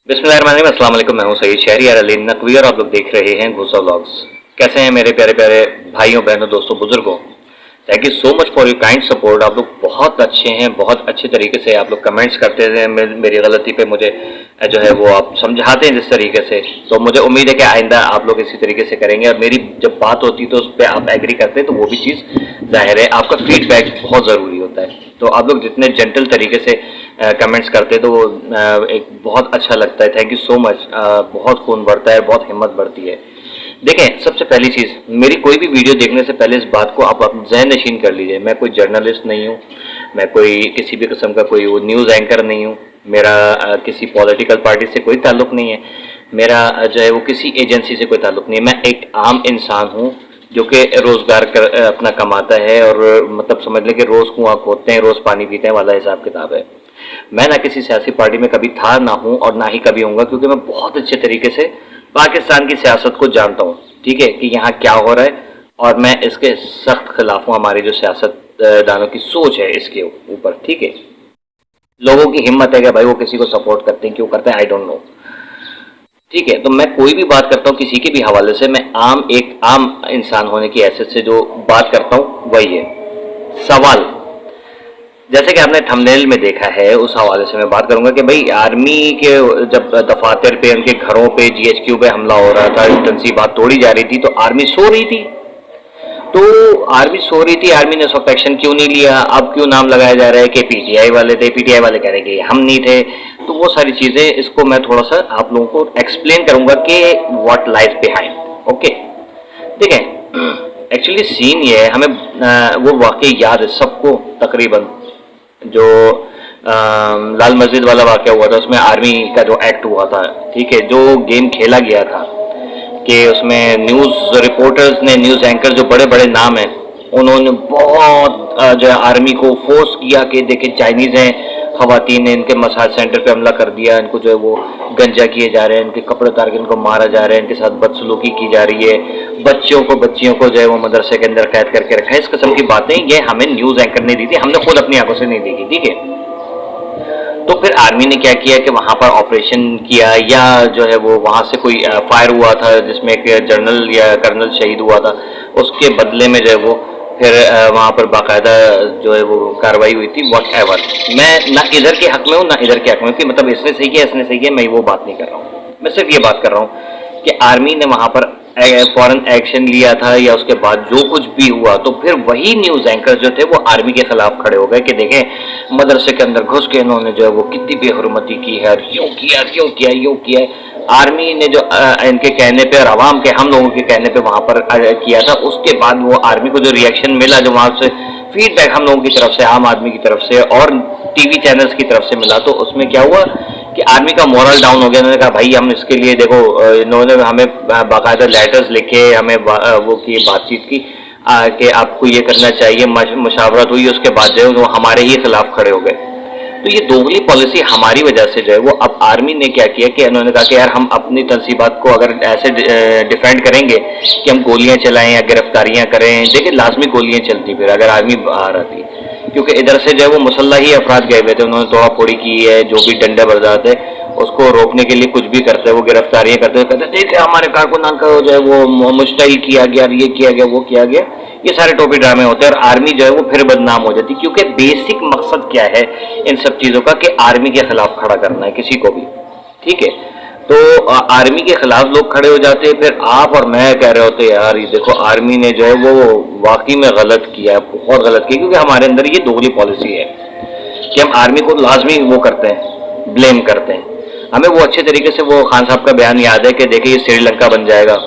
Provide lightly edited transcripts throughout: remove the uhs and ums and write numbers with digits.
बिस्मिल्लाहिर्रहमानिर्रहीम, अस्सलाम वालेकुम। मैं हूं सईद शहरी अली नकवी और आप लोग देख रहे हैं घुसा व्लॉग्स। कैसे हैं मेरे प्यारे प्यारे भाइयों बहनों दोस्तों बुजुर्गों। Thank you so much for your kind support. आप लोग बहुत अच्छे हैं, बहुत अच्छे तरीके से आप लोग कमेंट्स करते हैं। मेरी गलती पे मुझे जो है वो आप समझाते हैं जिस तरीके से, तो मुझे उम्मीद है कि आइंदा आप लोग इसी तरीके से करेंगे और मेरी जब बात होती है तो उस पर आप एग्री करते हैं तो वो भी चीज़ जाहिर है। आपका फीडबैक बहुत ज़रूरी होता है, तो आप लोग जितने जेंटल तरीके से कमेंट्स करते हैं तो वो एक बहुत अच्छा लगता है। Thank you so much. बहुत खून बढ़ता है, बहुत हिम्मत बढ़ती है। देखें, सबसे पहली चीज़, मेरी कोई भी वीडियो देखने से पहले इस बात को आप ज़हन नशीन कर लीजिए, मैं कोई जर्नलिस्ट नहीं हूँ, मैं कोई किसी भी किस्म का कोई वो न्यूज़ एंकर नहीं हूँ, मेरा किसी पॉलिटिकल पार्टी से कोई ताल्लुक़ नहीं है, मेरा जो है वो किसी एजेंसी से कोई ताल्लुक़ नहीं है। मैं एक आम इंसान हूँ जो कि रोज़गार अपना कमाता है और मतलब समझ लें कि रोज़ कुआं खोदते हैं, रोज़ पानी पीते हैं वाला हिसाब किताब है। मैं ना किसी सियासी पार्टी में कभी था ना हूँ और ना ही कभी होऊंगा, क्योंकि मैं बहुत अच्छे तरीके से पाकिस्तान की सियासत को जानता हूँ, ठीक है, कि यहाँ क्या हो रहा है, और मैं इसके सख्त खिलाफ हूँ। हमारी जो सियासतदानों की सोच है इसके ऊपर, ठीक है, लोगों की हिम्मत है कि भाई वो किसी को सपोर्ट करते हैं, क्यों करते हैं आई डोंट नो, ठीक है। तो मैं कोई भी बात करता हूँ किसी के भी हवाले से, मैं एक आम इंसान होने की हैसियत से जो बात करता हूँ वही है। सवाल जैसे कि आपने थंबनेल में देखा है उस हवाले से मैं बात करूंगा कि भाई आर्मी के जब दफातर पे, उनके घरों पे, जीएचक्यू पे हमला हो रहा था, इंटेंसी बात तोड़ी जा रही थी, तो आर्मी सो रही थी। तो आर्मी सो रही थी, आर्मी ने सॉफ्ट एक्शन क्यों नहीं लिया? अब क्यों नाम लगाया जा रहा है कि पीटीआई वाले थे, पीटीआई वाले कह रहे हैं कि हम नहीं थे। तो वो सारी चीजें, इसको मैं थोड़ा सा आप लोगों को एक्सप्लेन करूंगा कि व्हाट लाइज बिहाइंड। ओके, देखें, एक्चुअली सीन ये है, हमें वो वाकई याद है सबको तकरीबन, जो लाल मस्जिद वाला वाक़या हुआ था, उसमें आर्मी का जो एक्ट हुआ था, ठीक है, जो गेम खेला गया था कि उसमें न्यूज़ रिपोर्टर्स ने, न्यूज़ एंकर जो बड़े बड़े नाम हैं, उन्होंने बहुत जो है आर्मी को फोर्स किया कि देखिए चाइनीज़ हैं, खवातीन ने इनके मसाज सेंटर पे हमला कर दिया, इनको जो है वो गंजा किए जा रहे हैं, इनके कपड़े उतार के इनको मारा जा रहा है, इनके साथ बदसलूकी की जा रही है, बच्चियों को जो है वो मदरसे के अंदर कैद करके रखा है। इस किस्म की बातें ये हमें न्यूज़ एंकर ने दी थी, हमने खुद अपनी आंखों से नहीं देखी, ठीक है। तो फिर आर्मी ने क्या किया कि वहाँ पर ऑपरेशन किया, या जो है वो वहाँ से कोई फायर हुआ था जिसमें एक जनरल या कर्नल शहीद हुआ था, उसके बदले में जो है वो फिर वहाँ पर बाकायदा जो है वो कार्रवाई हुई थी। वॉट एवर, मैं ना इधर के हक में हूँ ना इधर के हक में, कि मतलब इसने सही किया इसने सही किया, मैं वो बात नहीं कर रहा हूँ। मैं सिर्फ ये बात कर रहा हूँ कि आर्मी ने वहाँ पर फॉरेन एक्शन लिया था, या उसके बाद जो कुछ भी हुआ, तो फिर वही न्यूज़ एंकर जो थे वो आर्मी के खिलाफ खड़े हो गए कि देखें मदरसे के अंदर घुस के इन्होंने जो है वो कितनी बेहरमती की है, यूँ किया क्यों किया यूँ किया है। आर्मी ने जो इनके कहने पे और आवाम के, हम लोगों के कहने पे वहाँ पर किया था, उसके बाद वो आर्मी को जो रिएक्शन मिला, जो वहाँ से फीडबैक हम लोगों की तरफ से, आम आदमी की तरफ से और टीवी चैनल्स की तरफ से मिला, तो उसमें क्या हुआ कि आर्मी का मोरल डाउन हो गया। उन्होंने कहा भाई हम इसके लिए देखो, इन्होंने हमें बाकायदा लेटर्स लिखे, हमें वो की बातचीत की कि आपको ये करना चाहिए, मुशावरत हुई, उसके बाद जो है वो हमारे ही खिलाफ खड़े हो गए। तो ये दोगली पॉलिसी हमारी वजह से जो है वो, अब आर्मी ने क्या किया कि उन्होंने कहा कि यार हम अपनी तनसीबात को अगर ऐसे डिफेंड करेंगे कि हम गोलियां चलाएं या गिरफ्तारियां करें, देखिए लाजमी गोलियां चलती फिर अगर आर्मी बाहर आती, क्योंकि इधर से जो है वो मुसल्ला ही अफराद गए हुए थे, उन्होंने तोड़ा फोड़ी की है, जो भी डंडे बरदात है उसको रोकने के लिए कुछ भी करते हैं, वो गिरफ्तारियां करते हैं, कहते देखिए हमारे कारकुनान का जो है वो मुश्तइल किया गया, ये किया गया वो किया गया। ये सारे टोपी ड्रामे होते हैं और आर्मी जो है वो फिर बदनाम हो जाती, क्योंकि बेसिक मकसद क्या है इन सब चीज़ों का कि आर्मी के खिलाफ खड़ा करना है किसी को भी, ठीक है। तो आर्मी के खिलाफ लोग खड़े हो जाते हैं, फिर आप और मैं कह रहे होते यार ये देखो आर्मी ने जो है वो वाकई में गलत किया, बहुत गलत किया, क्योंकि हमारे अंदर ये दोगली पॉलिसी है कि हम आर्मी को लाजमी वो करते हैं, ब्लेम करते हैं। हमें वो अच्छे तरीके से, वो खान साहब का बयान याद है कि देखिए ये श्रीलंका बन जाएगा,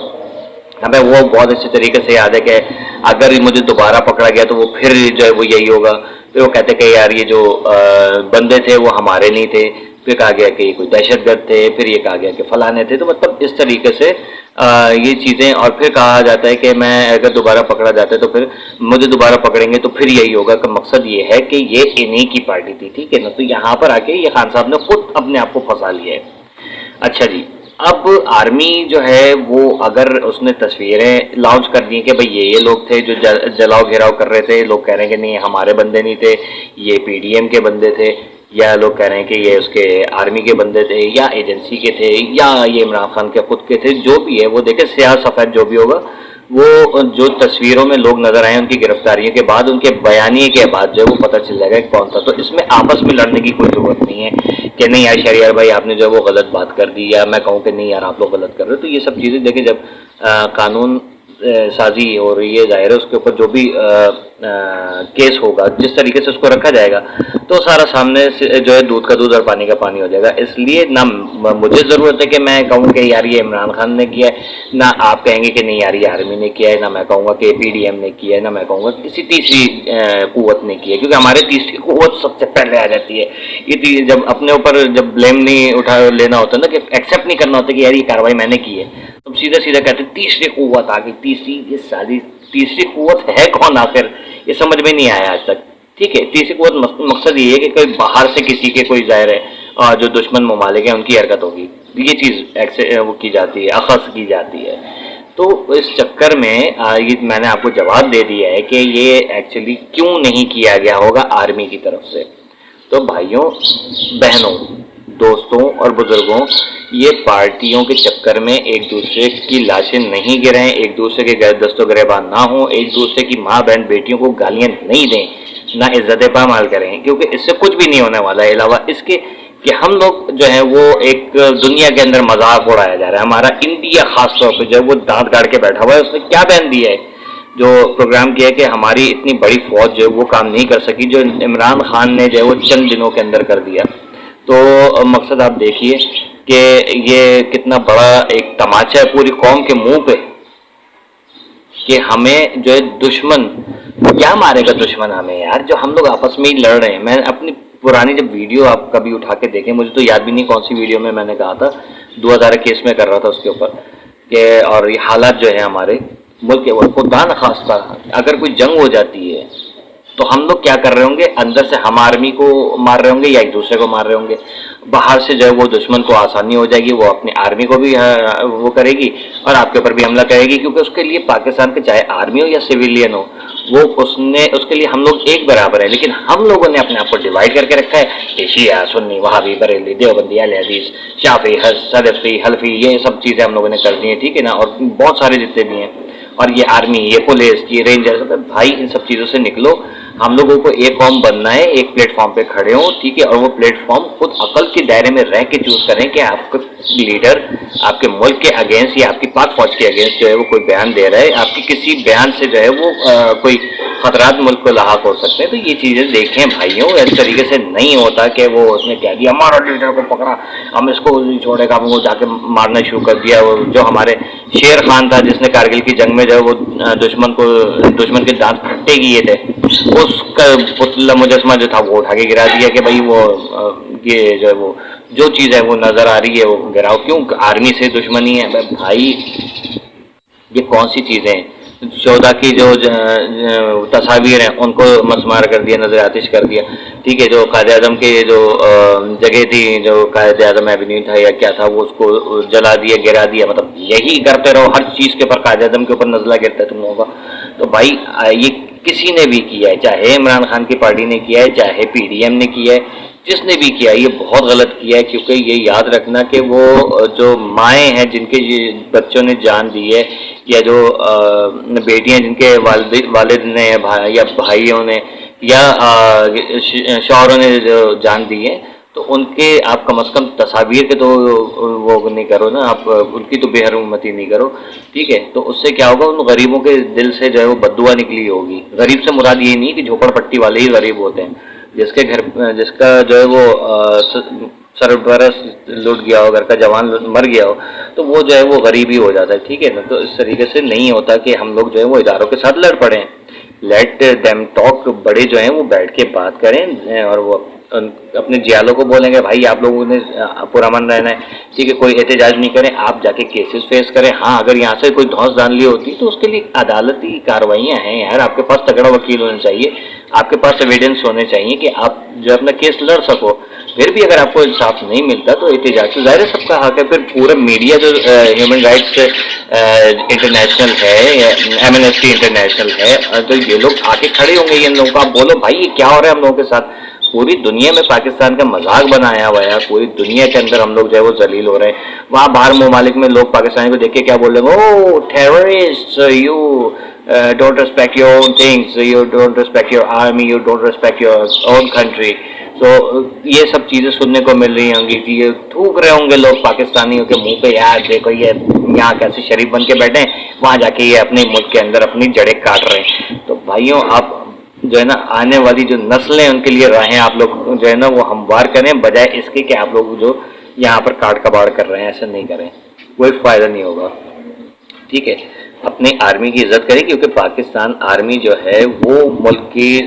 हमें वो बहुत अच्छे तरीके से याद है कि अगर मुझे दोबारा पकड़ा गया तो वो फिर जो है वो यही होगा। फिर वो कहते कि यार ये जो बंदे थे वो हमारे नहीं थे, फिर कहा गया कि ये कोई दहशतगर्द थे, फिर ये कहा गया कि फलाने थे। तो मतलब इस तरीके से ये चीज़ें, और फिर कहा जाता है कि मैं अगर दोबारा पकड़ा जाता है तो फिर मुझे दोबारा पकड़ेंगे तो फिर यही होगा। का मकसद ये है कि ये इन्हीं की पार्टी थी, ठीक है ना। तो यहाँ पर आके ये खान साहब ने खुद अपने आप को फंसा लिया है। अच्छा जी, अब आर्मी जो है वो अगर उसने तस्वीरें लॉन्च कर दी कि भाई ये लोग थे जो जलाओ घेराव कर रहे थे, लोग कह रहे हैं कि नहीं हमारे बंदे नहीं थे, ये पीडीएम के बंदे थे, یا لوگ کہہ رہے ہیں کہ یہ اس کے آرمی کے بندے تھے یا ایجنسی کے تھے یا یہ عمران خان کے خود کے تھے، جو بھی ہے وہ دیکھیں سیاہ سفید جو بھی ہوگا، وہ جو تصویروں میں لوگ نظر آئے ان کی گرفتاریوں کے بعد، ان کے بیانیے کے بعد جو ہے وہ پتہ چل جائے گا کہ کون تھا. تو اس میں آپس میں لڑنے کی کوئی ضرورت نہیں ہے کہ نہیں یار شہریار بھائی آپ نے جو ہے وہ غلط بات کر دی، یا میں کہوں کہ نہیں یار آپ لوگ غلط کر رہے ہو. تو یہ سب چیزیں دیکھیں جب قانون سازی ہو رہی ہے، ظاہر ہے اس کے اوپر جو بھی کیس ہوگا، جس طریقے سے اس کو رکھا جائے گا تو سارا سامنے سے جو ہے دودھ کا دودھ اور پانی کا پانی ہو جائے گا. اس لیے نہ مجھے ضرورت ہے کہ میں کہوں کہ یار یہ عمران خان نے کیا ہے، نہ آپ کہیں گے کہ نہیں یار یہ آرمی نے کیا ہے، نہ میں کہوں گا کہ پی ڈی ایم نے کیا ہے، نہ میں کہوں گا کسی تیسری قوت نے کیا ہے، کیونکہ ہمارے تیسری قوت سب سے پہلے آ جاتی ہے. یہ جب اپنے اوپر جب بلیم نہیں اٹھا لینا ہوتا نا، کہ ایکسیپٹ نہیں کرنا ہوتا کہ یار یہ کاروائی میں نے کی ہے، تم سیدھا سیدھا کہتے تیسری قوت آ گئی. تیسری یہ ساری تیسری قوت ہے کون آخر؟ یہ سمجھ میں نہیں آیا آج تک. ٹھیک ہے، تیسری قوت مقصد یہ ہے کہ کوئی باہر سے کسی کے کوئی ظاہر ہے جو دشمن ممالک ہیں ان کی حرکت ہوگی، یہ چیز وہ کی جاتی ہے، اخذ کی جاتی ہے. تو اس چکر میں یہ میں نے آپ کو جواب دے دیا ہے کہ یہ ایکچولی کیوں نہیں کیا گیا ہوگا آرمی کی طرف سے. تو بھائیوں بہنوں دوستوں اور بزرگوں، یہ پارٹیوں کے چکر میں ایک دوسرے کی لاشیں نہیں گریں، ایک دوسرے کے دست و گریبان نہ ہوں، ایک دوسرے کی ماں بہن بیٹیوں کو گالیاں نہیں دیں، نہ عزت پامال کریں، کیونکہ اس سے کچھ بھی نہیں ہونے والا ہے علاوہ اس کے کہ ہم لوگ جو ہے وہ ایک دنیا کے اندر مذاق اڑایا جا رہا ہے. ہمارا انڈیا خاص طور پہ جو ہے وہ دانت گاڑ کے بیٹھا ہوا ہے. اس نے کیا بیان دیا ہے؟ جو پروگرام کیا ہے کہ ہماری اتنی بڑی فوج جو ہے وہ کام نہیں کر سکی جو عمران خان نے جو ہے وہ چند دنوں کے اندر کر دیا. تو مقصد آپ دیکھیے کہ یہ کتنا بڑا ایک تماچا ہے پوری قوم کے منہ پہ کہ ہمیں جو ہے دشمن کیا مارے گا. دشمن ہمیں یار جو ہم لوگ آپس میں ہی لڑ رہے ہیں. میں اپنی پرانی جب ویڈیو آپ کبھی اٹھا کے دیکھیں، مجھے تو یاد بھی نہیں کون سی ویڈیو میں نے کہا تھا، 2021 میں کر رہا تھا اس کے اوپر کہ اور یہ حالات جو ہے ہمارے ملک کے خدا نخواستہ اگر کوئی جنگ ہو جاتی ہے تو ہم لوگ کیا کر رہے ہوں گے؟ اندر سے ہم آرمی کو مار رہے ہوں گے یا ایک دوسرے کو مار رہے ہوں گے. باہر سے جو ہے وہ دشمن کو آسانی ہو جائے گی، وہ اپنی آرمی کو بھی وہ کرے گی اور آپ کے اوپر بھی حملہ کرے گی، کیونکہ اس کے لیے پاکستان کے چاہے آرمی ہو یا سویلین ہو وہ اس کے لیے ہم لوگ ایک برابر ہے. لیکن ہم لوگوں نے اپنے آپ کو ڈیوائڈ کر کے رکھا ہے، شیعہ سنی وہابی بریلی دیوبندی اہل حدیث شافعی صدفی حلفی، یہ سب چیزیں ہم لوگوں نے کر دی ہیں. ٹھیک ہے نا، اور بہت سارے جتنے بھی ہیں، اور یہ آرمی یہ پولیس یہ رینجر، بھائی ان سب چیزوں سے نکلو. ہم لوگوں کو ایک قوم بننا ہے، ایک پلیٹ فارم پہ کھڑے ہوں. ٹھیک ہے، اور وہ پلیٹ فارم خود عقل کے دائرے میں رہ کے چوز کریں کہ آپ کا لیڈر آپ کے ملک کے اگینسٹ یا آپ کی پاک فوج کے اگینسٹ جو ہے وہ کوئی بیان دے رہا ہے، آپ کی کسی بیان سے جو ہے وہ کوئی خطرات ملک کو لاحق ہو سکتے ہیں. تو یہ چیزیں دیکھیں بھائیوں، اس طریقے سے نہیں ہوتا کہ وہ اس نے کہہ دیا ہمارا لیڈر کو پکڑا ہم اس کو نہیں چھوڑے گا، وہ جا کے مارنا شروع کر دیا. جو ہمارے شیر خان تھا جس نے کارگل کی جنگ میں جو ہے وہ دشمن کے دانت پھٹے کیے تھے، اس کا پتلا مجسمہ جو تھا وہ اٹھا کے گرا دیا کہ بھائی وہ یہ جو ہے وہ جو چیز ہے وہ نظر آ رہی ہے وہ گراؤ. کیوں؟ آرمی سے دشمنی ہے. بھائی یہ کون سی چیزیں ہیں؟ شہدا کی جو تصاویر ہیں ان کو مسمار کر دیا، نظر آتش کر دیا. ٹھیک ہے، جو قائد اعظم کے جو جگہ تھی، جو قائد اعظم ایونیو تھا یا کیا تھا، وہ اس کو جلا دیا گرا دیا. مطلب یہی کرتے رہو، ہر چیز کے اوپر قائد اعظم کے اوپر نزلہ گرتا ہے تم لوگوں کا. تو بھائی یہ کسی نے بھی کیا ہے، چاہے عمران خان کی پارٹی نے کیا ہے، چاہے پی ڈی ایم نے کیا ہے، جس نے بھی کیا یہ بہت غلط کیا ہے. کیونکہ یہ یاد رکھنا کہ وہ جو مائیں ہیں جن کے بچوں نے جان دی ہے، یا جو بیٹیاں جن کے والد نے یا بھائیوں نے یا شوہروں نے جو جان دی ہے، تو ان کے آپ کم از کم تصاویر کے تو وہ نہیں کرو نا، آپ ان کی تو بے حرمتی نہیں کرو. ٹھیک ہے، تو اس سے کیا ہوگا؟ ان غریبوں کے دل سے جو ہے وہ بددعا نکلی ہوگی. غریب سے مراد یہ نہیں کہ جھوپڑ پٹی والے ہی غریب ہوتے ہیں. جس کا جو ہے وہ سرپرست لٹ گیا ہو، گھر کا جوان مر گیا ہو، تو وہ جو ہے وہ غریب ہی ہو جاتا ہے. ٹھیک ہے نا، تو اس طریقے سے نہیں ہوتا کہ ہم لوگ جو ہے وہ اداروں کے ساتھ لڑ پڑیں. Let them talk. بڑے جو ہیں وہ بیٹھ کے بات کریں اور وہ اپنے جیالوں کو بولیں گے بھائی آپ لوگوں نے پرامن رہنا ہے. ٹھیک ہے، کوئی احتجاج نہیں کریں، آپ جا کے کیسز فیس کریں. ہاں اگر یہاں سے کوئی دھوس دھان لی ہوتی تو اس کے لیے عدالتی کاروائیاں ہیں یار. آپ کے پاس تگڑا وکیل ہونا چاہیے، آپ کے پاس ایویڈنس ہونے چاہیے کہ آپ جو اپنا کیس لڑ سکو. پھر بھی اگر آپ کو انصاف نہیں ملتا تو احتجاج تو ظاہر ہے سب کا حق ہے. پھر پورا میڈیا جو ہیومن رائٹس انٹرنیشنل ہے یا ایمنسٹی انٹرنیشنل ہے، تو یہ لوگ آ کے کھڑے ہوں گے ان لوگوں کو. آپ بولو بھائی یہ کیا ہو رہا ہے ہم لوگوں کے ساتھ. पूरी दुनिया में पाकिस्तान का मजाक बनाया हुआ है, पूरी दुनिया के अंदर हम लोग जो है वो जलील हो रहे हैं। वहाँ बाहर ममालिक में लोग पाकिस्तानी को देख के क्या बोल रहे हैं, O terrorist, you don't respect your own things, you don't respect your army, you don't respect your own country. तो ये सब चीज़ें सुनने को मिल रही होंगी कि ये थूक रहे होंगे लोग पाकिस्तानियों के मुंह पे, यार देखो ये यहाँ कैसे शरीफ बन के बैठे हैं, वहाँ जाके ये अपने मुल्क के अंदर अपनी जड़ें काट रहे हैं। तो भाइयों, आप जो है ना आने वाली जो नस्लें उनके लिए राहें आप लोग जो है ना वो हमवार करें, बजाय इसके कि आप लोग जो यहाँ पर काट कबाड़ कर रहे हैं, ऐसा नहीं करें, कोई फ़ायदा नहीं होगा। ठीक है, अपनी आर्मी की इज़्ज़त करें, क्योंकि पाकिस्तान आर्मी जो है वो मुल्क की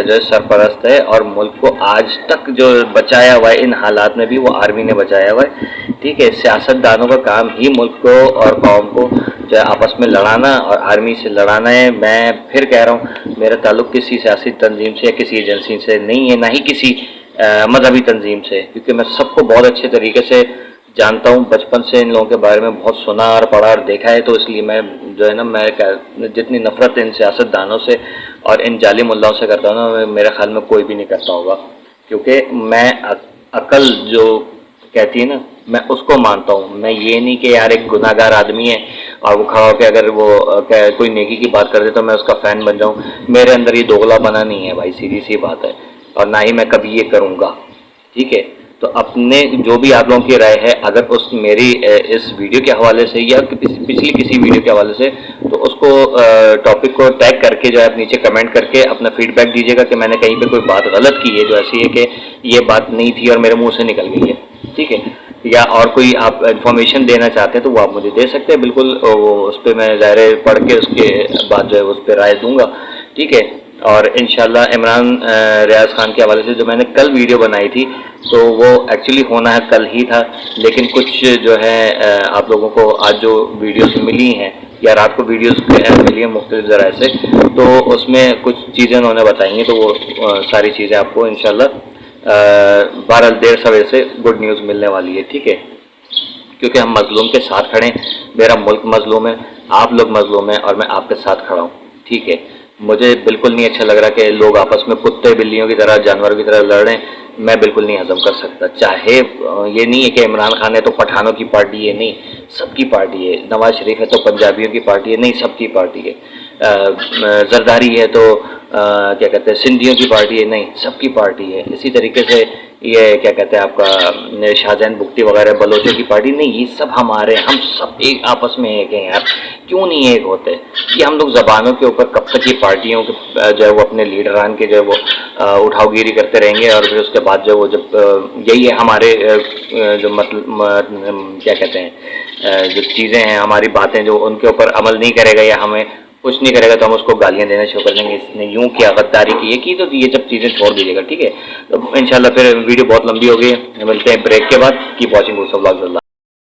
जो सरपरस्त है, और मुल्क को आज तक जो बचाया हुआ है इन हालात में भी वो आर्मी ने बचाया हुआ है। ठीक है, सियासतदानों का काम ही मुल्क को और कौम को जो है आपस में लड़ाना और आर्मी से लड़ाना है। मैं फिर कह रहा हूँ, मेरा ताल्लुक़ किसी सियासी तंजीम से या किसी एजेंसी से नहीं है, ना ही किसी मजहबी तंजीम से, क्योंकि मैं सबको बहुत अच्छे तरीके से जानता हूँ, बचपन से इन लोगों के बारे में बहुत सुना और पढ़ा और देखा है। तो इसलिए मैं जो है ना, मैं जितनी नफ़रत इन सियासतदानों से और इन जाली मुल्लाओं से करता हूँ ना, मेरे ख्याल में कोई भी नहीं करता होगा, क्योंकि मैं अकल जो कहती है ना, मैं उसको मानता हूँ। मैं ये नहीं कि यार एक गुनाहगार आदमी है और वो खड़ा होकर अगर वो कोई नेकी की बात कर दे तो मैं उसका फ़ैन बन जाऊँ। मेरे अंदर ये दोगलापना नहीं है भाई, सीधी सी बात है, और ना ही मैं कभी ये करूँगा। ठीक है, तो अपने जो भी आप लोगों की राय है, अगर उस मेरी इस वीडियो के हवाले से या पिछली किसी वीडियो के हवाले से, तो उसको टॉपिक को टैग करके जो है आप नीचे कमेंट करके अपना फीडबैक दीजिएगा कि मैंने कहीं पे कोई बात गलत की है जो ऐसी है कि ये बात नहीं थी और मेरे मुंह से निकल गई है। ठीक है, या और कोई आप इन्फॉर्मेशन देना चाहते हैं तो वो आप मुझे दे सकते हैं, बिल्कुल उस पर मैं ज़ाहिर पढ़ के उसके बाद जो है उस पर राय दूँगा। ठीक है, और इंशाल्लाह इमरान रियाज खान के हवाले से जो मैंने कल वीडियो बनाई थी, तो वो एक्चुअली होना है कल ही था, लेकिन कुछ जो है आप लोगों को आज जो वीडियोस मिली हैं या रात को वीडियोस मिली हैं मुख्तलिफ ज़राए से, तो उसमें कुछ चीज़ें उन्होंने बताई हैं, तो वो सारी चीज़ें आपको इंशाल्लाह 12 देर सवेर से गुड न्यूज़ मिलने वाली है। ठीक है, क्योंकि हम मजलूम के साथ खड़े हैं, मेरा मुल्क मजलूम है, आप लोग मजलूम हैं, और मैं आपके साथ खड़ा हूँ। ठीक है, मुझे बिल्कुल नहीं अच्छा लग रहा कि लोग आपस में कुत्ते बिल्लियों की तरह, जानवरों की तरह लड़ रहे हैं। मैं बिल्कुल नहीं हजम कर सकता। चाहे ये नहीं है कि इमरान खान है तो पठानों की पार्टी है, नहीं, सबकी पार्टी है। नवाज शरीफ है तो पंजाबियों की पार्टी है, नहीं, सबकी पार्टी है। जरदारी है तो क्या कहते हैं सिंधियों की पार्टी है, नहीं, सबकी पार्टी है। इसी तरीके से ये क्या कहते हैं आपका शाहजहान बुख्ती वगैरह बलोचों की पार्टी, नहीं, ये सब हमारे, हम सब एक आपस में एक हैं यार, क्यों नहीं एक होते? कि हम लोग ज़बानों के ऊपर कब तक ये पार्टियों के जो है वो अपने लीडरान के जो है वो उठावगिरी करते रहेंगे, और फिर उसके बाद जो वो जब यही है हमारे जो मतलब क्या कहते हैं जो चीज़ें हैं, हमारी बातें जो उनके ऊपर अमल नहीं करेगा या हमें कुछ नहीं करेगा तो हम उसको गालियाँ देना शुरू कर देंगे, इसने यूँ किया, गद्दारी की, ये की, तो ये सब चीज़ें छोड़ दीजिएगा। ठीक है, तो इंशाल्लाह फिर वीडियो बहुत लंबी हो गई है, मिलते हैं ब्रेक के बाद। Keep watching vlogs.